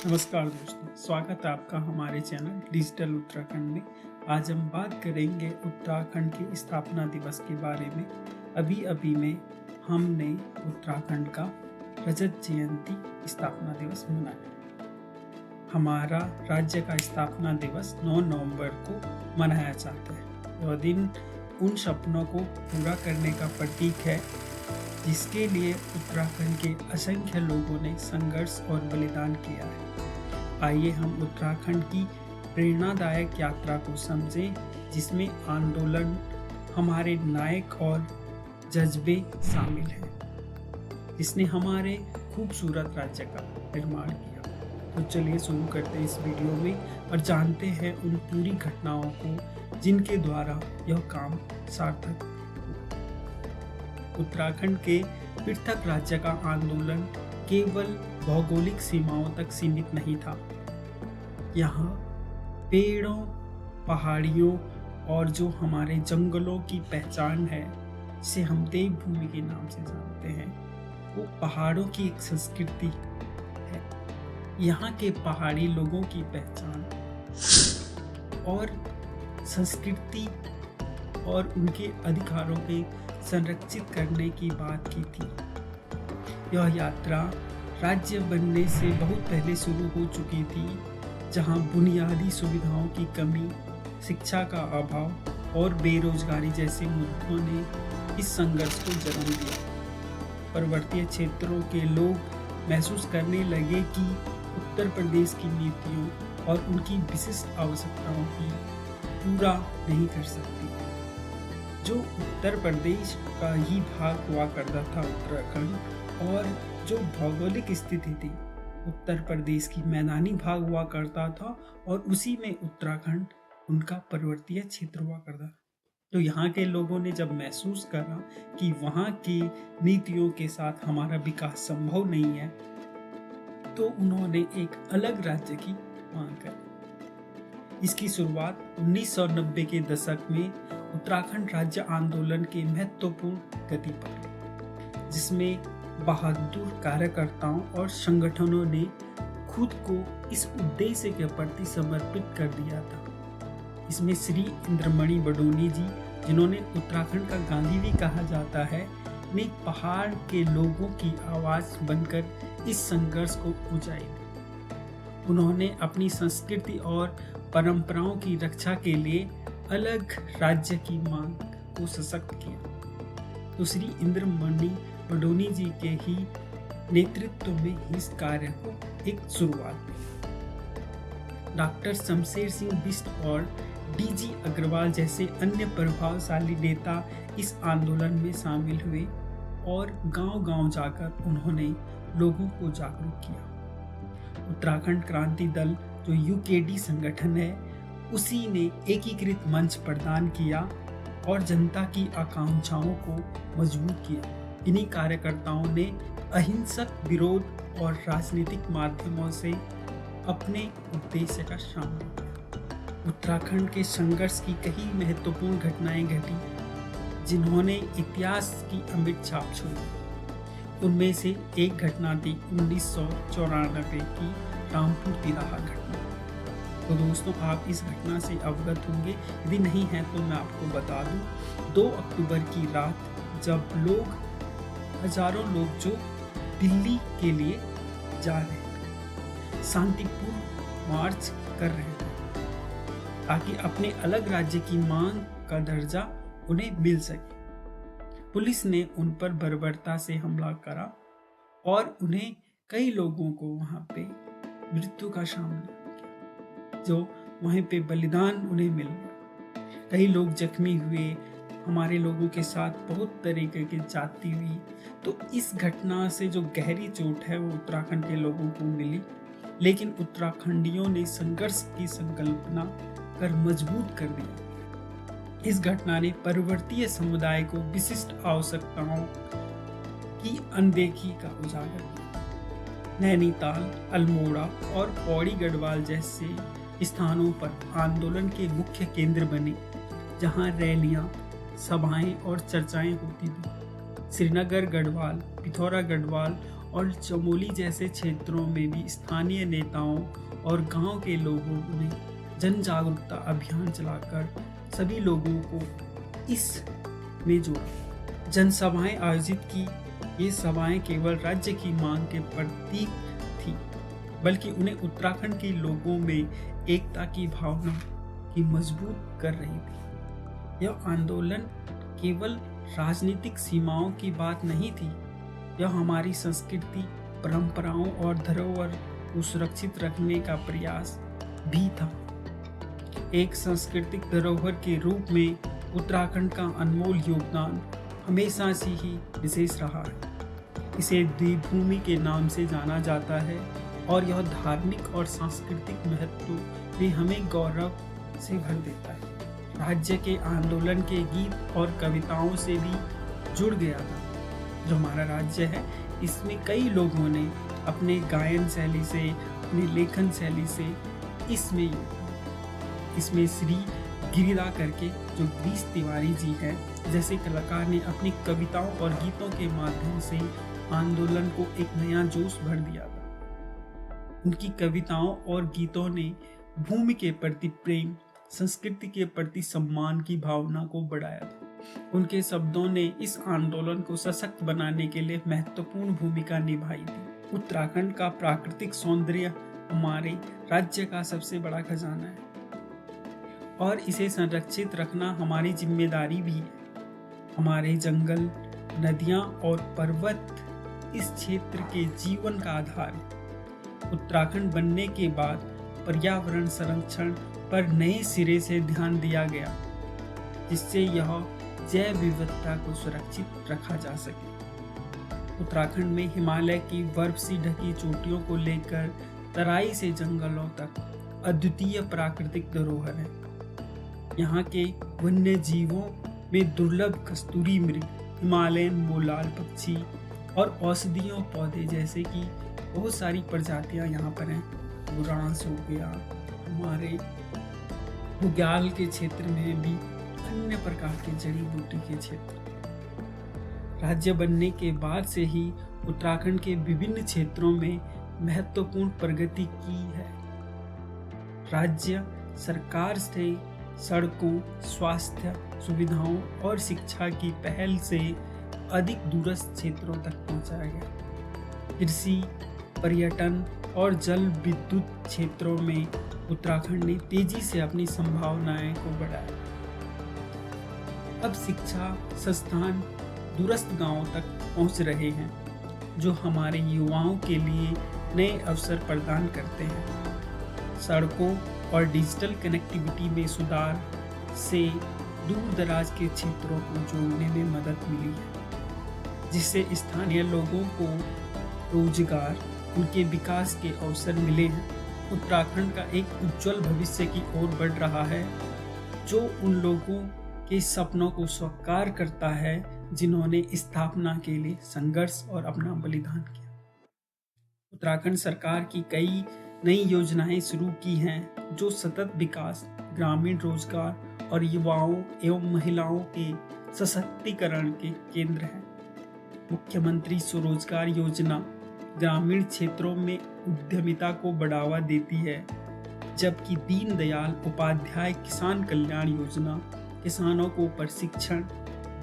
नमस्कार दोस्तों, स्वागत है आपका हमारे चैनल डिजिटल उत्तराखंड में। आज हम बात करेंगे उत्तराखंड के स्थापना दिवस के बारे में। अभी में हमने उत्तराखंड का रजत जयंती स्थापना दिवस मनाया। हमारा राज्य का स्थापना दिवस 9 नवंबर को मनाया जाता है। यह दिन उन सपनों को पूरा करने का प्रतीक है जिसके लिए उत्तराखंड के असंख्य लोगों ने संघर्ष और बलिदान किया है। आइए हम उत्तराखंड की प्रेरणादायक यात्रा को समझें, जिसमें आंदोलन, हमारे नायक और जज्बे शामिल हैं, जिसने हमारे खूबसूरत राज्य का निर्माण किया। तो चलिए शुरू करते हैं इस वीडियो में और जानते हैं उन पूरी घटनाओं को जिनके द्वारा यह काम सार्थक। उत्तराखंड के पृथक राज्य का आंदोलन केवल भौगोलिक सीमाओं तक सीमित नहीं था। यहाँ पेड़ों, पहाड़ियों और जो हमारे जंगलों की पहचान है, जिसे हम देवभूमि के नाम से जानते हैं, वो पहाड़ों की एक संस्कृति है। यहाँ के पहाड़ी लोगों की पहचान और संस्कृति और उनके अधिकारों के संरक्षित करने की बात की थी। यह यात्रा राज्य बनने से बहुत पहले शुरू हो चुकी थी, जहां बुनियादी सुविधाओं की कमी, शिक्षा का अभाव और बेरोजगारी जैसे मुद्दों ने इस संघर्ष को जन्म दिया। पर्वतीय क्षेत्रों के लोग महसूस करने लगे कि उत्तर प्रदेश की नीतियों और उनकी विशिष्ट आवश्यकताओं की पूरा नहीं कर सकती। जो उत्तर प्रदेश का ही भाग हुआ करता था उत्तराखंड, और जो भौगोलिक स्थिति थी, उत्तर प्रदेश की मैदानी भाग हुआ करता था और उसी में उत्तराखंड उनका पर्वतीय क्षेत्र हुआ करता था। तो यहाँ के लोगों ने जब महसूस करा कि वहाँ की नीतियों के साथ हमारा विकास संभव नहीं है, तो उन्होंने एक अलग राज्य की मांग करी। इसकी शुरुआत 1990 के दशक में उत्तराखंड राज्य आंदोलन के महत्वपूर्ण गति पर, जिसमें बहादुर कार्यकर्ताओं और संगठनों ने खुद को इस उद्देश्य के प्रति समर्पित कर दिया था। इसमें श्री इंद्रमणि बडोनी जी, जिन्होंने उत्तराखंड का गांधी भी कहा जाता है, ने पहाड़ के लोगों की आवाज बनकर इस संघर्ष को ऊंचाई दी। उन्होंने अपनी संस्कृति और परंपराओं की रक्षा के लिए अलग राज्य की मांग को सशक्त किया। तो श्री इंद्रमणि बडोनी जी के ही नेतृत्व में इस कार्य को एक शुरुआत हुई। डॉक्टर शमशेर सिंह बिष्ट और डीजी अग्रवाल जैसे अन्य प्रभावशाली नेता इस आंदोलन में शामिल हुए और गांव-गांव जाकर उन्होंने लोगों को जागरूक किया। उत्तराखंड क्रांति दल, जो यूकेडी संगठन है, उसी ने एकीकृत मंच प्रदान किया और जनता की आकांक्षाओं को मजबूत किया। इन्हीं कार्यकर्ताओं ने अहिंसक विरोध और राजनीतिक माध्यमों से अपने उद्देश्य का सामना किया। उत्तराखंड के संघर्ष की कई महत्वपूर्ण घटनाएं घटी, जिन्होंने इतिहास की अमिट छाप छोड़ी। उनमें से एक घटना थी 1994 की रामपुर तिराहा घटना। तो दोस्तों, आप इस घटना से अवगत होंगे, यदि नहीं है तो मैं आपको बता दूं। 2 अक्टूबर की रात जब हजारों लोग जो दिल्ली के लिए जा रहे थे, शांतिपूर्ण मार्च कर रहे थे ताकि अपने अलग राज्य की मांग का दर्जा उन्हें मिल सके। पुलिस ने उन पर बर्बरता से हमला करा और उन्हें कई लोगों को वहां पे मृत्यु का सामना किया, जो वहीं पे बलिदान उन्हें मिल गया। कई लोग जख्मी हुए, हमारे लोगों के साथ बहुत तरीके की जाती हुई। तो इस घटना से जो गहरी चोट है वो उत्तराखंड के लोगों को मिली, लेकिन उत्तराखंडियों ने संघर्ष की संकल्पना कर मजबूत कर दिया। इस घटना ने पर्वतीय समुदाय को विशिष्ट आवश्यकताओं की अनदेखी का उजागर किया। नैनीताल, अल्मोड़ा और पौड़ी गढ़वाल जैसे स्थानों पर आंदोलन के मुख्य केंद्र बने, जहां रैलियां, सभाएं और चर्चाएं होती थी। श्रीनगर गढ़वाल, पिथौरा गढ़वाल और चमोली जैसे क्षेत्रों में भी स्थानीय नेताओं और गांव के लोगों ने जन जागरूकता अभियान चलाकर सभी लोगों को इस में जोड़ा। जनसभाएं आयोजित की। ये सभाएं केवल राज्य की मांग के प्रतीक थी, बल्कि उन्हें उत्तराखंड के लोगों में एकता की भावना की मजबूत कर रही थी। यह आंदोलन केवल राजनीतिक सीमाओं की बात नहीं थी, यह हमारी संस्कृति, परंपराओं और धरोहर को सुरक्षित रखने का प्रयास भी था। एक सांस्कृतिक धरोहर के रूप में उत्तराखंड का अनमोल योगदान हमेशा से ही विशेष रहा है। इसे देवभूमि के नाम से जाना जाता है और यह धार्मिक और सांस्कृतिक महत्व भी हमें गौरव से भर देता है। राज्य के आंदोलन के गीत और कविताओं से भी जुड़ गया था। जो हमारा राज्य है, इसमें कई लोगों ने अपने गायन शैली से, अपनी लेखन शैली से इसमें श्री गिरिरा करके जो गिरीश तिवारी जी हैं जैसे कलाकार ने अपनी कविताओं और गीतों के माध्यम से आंदोलन को एक नया जोश भर दिया था। उनकी कविताओं और गीतों ने भूमि के प्रति प्रेम, संस्कृति के प्रति सम्मान की भावना को बढ़ाया था। उनके शब्दों ने इस आंदोलन को सशक्त बनाने के लिए महत्वपूर्ण भूमिका निभाई थी। उत्तराखंड का प्राकृतिक सौंदर्य हमारे राज्य का सबसे बड़ा खजाना है और इसे संरक्षित रखना हमारी जिम्मेदारी भी है। हमारे जंगल, नदियां और पर्वत इस क्षेत्र के जीवन का आधार है। उत्तराखंड बनने के बाद पर्यावरण संरक्षण पर नए सिरे से ध्यान दिया गया, जिससे यह जैव विविधता को सुरक्षित रखा जा सके। उत्तराखंड में हिमालय की बर्फ से ढकी चोटियों को लेकर तराई से जंगलों तक अद्वितीय प्राकृतिक धरोहर है। यहाँ के वन्य जीवों में दुर्लभ कस्तूरी मृग, हिमालयन मोलाल पक्षी और औषधीय पौधे जैसे कि बहुत सारी प्रजातियां यहाँ पर हैं। बुरांस हो गया, हमारे बुग्याल के क्षेत्र में भी अन्य प्रकार के जड़ी बूटी के क्षेत्र। राज्य बनने के बाद से ही उत्तराखंड के विभिन्न क्षेत्रों में महत्वपूर्ण प्रगति की है। राज्य सरकार से सड़कों, स्वास्थ्य सुविधाओं और शिक्षा की पहल से अधिक दूरस्थ क्षेत्रों तक पहुंचाया गया। कृषि, पर्यटन और जल विद्युत क्षेत्रों में उत्तराखंड ने तेजी से अपनी संभावनाएं को बढ़ाया। अब शिक्षा संस्थान दूरस्थ गांवों तक पहुंच रहे हैं, जो हमारे युवाओं के लिए नए अवसर प्रदान करते हैं। सड़कों और डिजिटल कनेक्टिविटी में सुधार से दूर दराज के क्षेत्रों को जोड़ने में मदद मिली है, जिससे स्थानीय लोगों को रोजगार, उनके विकास के अवसर मिले हैं। उत्तराखंड का एक उज्जवल भविष्य की ओर बढ़ रहा है, जो उन लोगों के सपनों को साकार करता है जिन्होंने स्थापना के लिए संघर्ष और अपना बलिदान किया। उत्तराखंड सरकार की कई नई योजनाएं शुरू की हैं, जो सतत विकास, ग्रामीण रोजगार और युवाओं एवं महिलाओं के सशक्तिकरण के केंद्र हैं। मुख्यमंत्री स्वरोजगार योजना ग्रामीण क्षेत्रों में उद्यमिता को बढ़ावा देती है, जबकि दीनदयाल उपाध्याय किसान कल्याण योजना किसानों को प्रशिक्षण,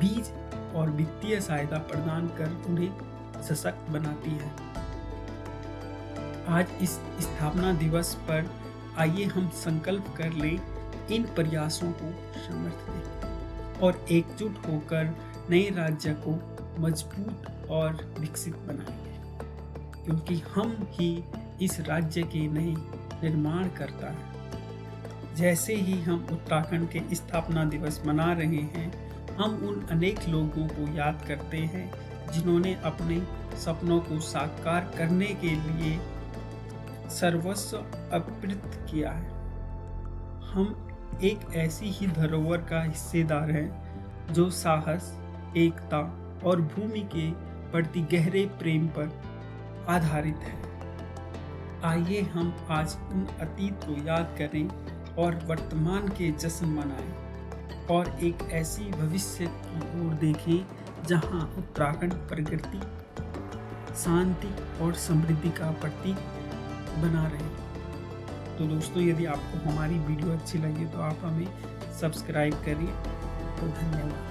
बीज और वित्तीय सहायता प्रदान कर उन्हें सशक्त बनाती है। आज इस स्थापना दिवस पर आइए हम संकल्प कर लें इन प्रयासों को समर्थन दें और एकजुट होकर नए राज्य को मजबूत और विकसित बनाएंगे, क्योंकि हम ही इस राज्य के नए निर्माण करता है। जैसे ही हम उत्तराखंड के स्थापना दिवस मना रहे हैं, हम उन अनेक लोगों को याद करते हैं जिन्होंने अपने सपनों को साकार करने के लिए सर्वस्व अर्पित किया है। हम एक ऐसी ही धरोहर का हिस्सेदार हैं जो साहस, एकता और भूमि के प्रति गहरे प्रेम पर आधारित है। आइए हम आज उन अतीत को याद करें और वर्तमान के जश्न मनाएं और एक ऐसी भविष्य की ओर देखें जहां उत्तराखंड प्रगति शांति और समृद्धि का प्रतीक बना रहे। तो दोस्तों, यदि आपको हमारी वीडियो अच्छी लगी तो आप हमें सब्सक्राइब करिए। तो धन्यवाद।